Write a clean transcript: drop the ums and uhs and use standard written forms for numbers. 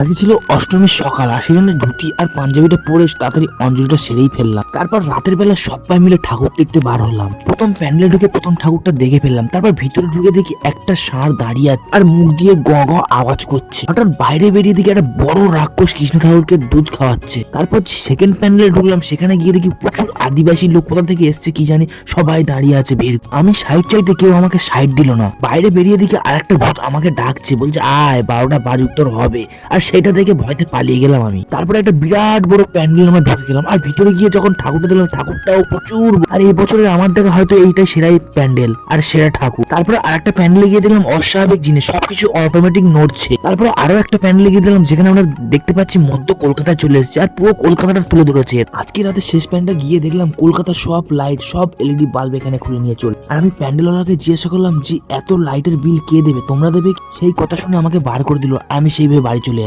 আজকে ছিল অষ্টমীর সকাল, আর সেই জন্য ধুতি আর পাঞ্জাবিটা পরে তাড়াতাড়ি অঞ্জলিটা সেরেই ফেললাম। তারপর রাতের বেলা সবাই মিলে ঠাকুর দেখতে বার হলাম। প্রথম প্যান্ডেলে ঢুকে প্রথম ঠাকুরটা দেখে ফেললাম। তারপর ভিতরে ঢুকে দেখি একটা ষাঁড় দাঁড়িয়ে আছে আর মুখ দিয়ে গ গ আওয়াজ করছে। হঠাৎ বাইরে বেরিয়ে দেখি একটা বড় রাক্ষস কৃষ্ণ ঠাকুরকে দুধ খাওয়াচ্ছে। তারপর সেকেন্ড প্যান্ডেলে ঢুকলাম, সেখানে গিয়ে দেখি প্রচুর আদিবাসী লোক, কোথা থেকে এসছে কি জানি, সবাই দাঁড়িয়ে আছে বের। আমি সাইড চাইতে কেউ আমাকে সাইড দিল না। বাইরে বেরিয়ে দেখি আরেকটা ভূত আমাকে ডাকছে, বলছে আয় 12টা বাজুক তোর হবে। আর সেটা দেখে ভয়তে পালিয়ে গেলাম আমি। তারপরে একটা বিরাট বড় প্যান্ডেল আমরা ঢুকে গেলাম, আর ভিতরে গিয়ে যখন ঠাকুরটা দিলাম, ঠাকুরটাও প্রচুর। আর এই বছরের আমার দেখা হয়তো এইটাই সেরাই প্যান্ডেল আর সেরা ঠাকুর। তারপরে আরেকটা প্যান্ডেলে গিয়ে দেখলাম অস্বাভাবিক জিনিস, সবকিছু অটোমেটিক নড়ছে। তারপরে আরো একটা প্যান্ডেলে গিয়ে দিলাম, যেখানে আমরা দেখতে পাচ্ছি মধ্য কলকাতায় চলে এসেছে আর পুরো কলকাতাটা তুলে ধরেছে। আজকে রাতে শেষ প্যান্ডেলে গিয়ে দেখলাম কলকাতার সব লাইট, সব এলইডি বাল্ব এখানে খুলে নিয়ে চল। আর আমি প্যান্ডেলওয়ালাকে জিজ্ঞাসা করলাম যে এত লাইটের বিল কে দেবে, তোমরা দেবে? সেই কথা শুনে আমাকে বার করে দিল। আমি সেইভাবে বাড়ি চলে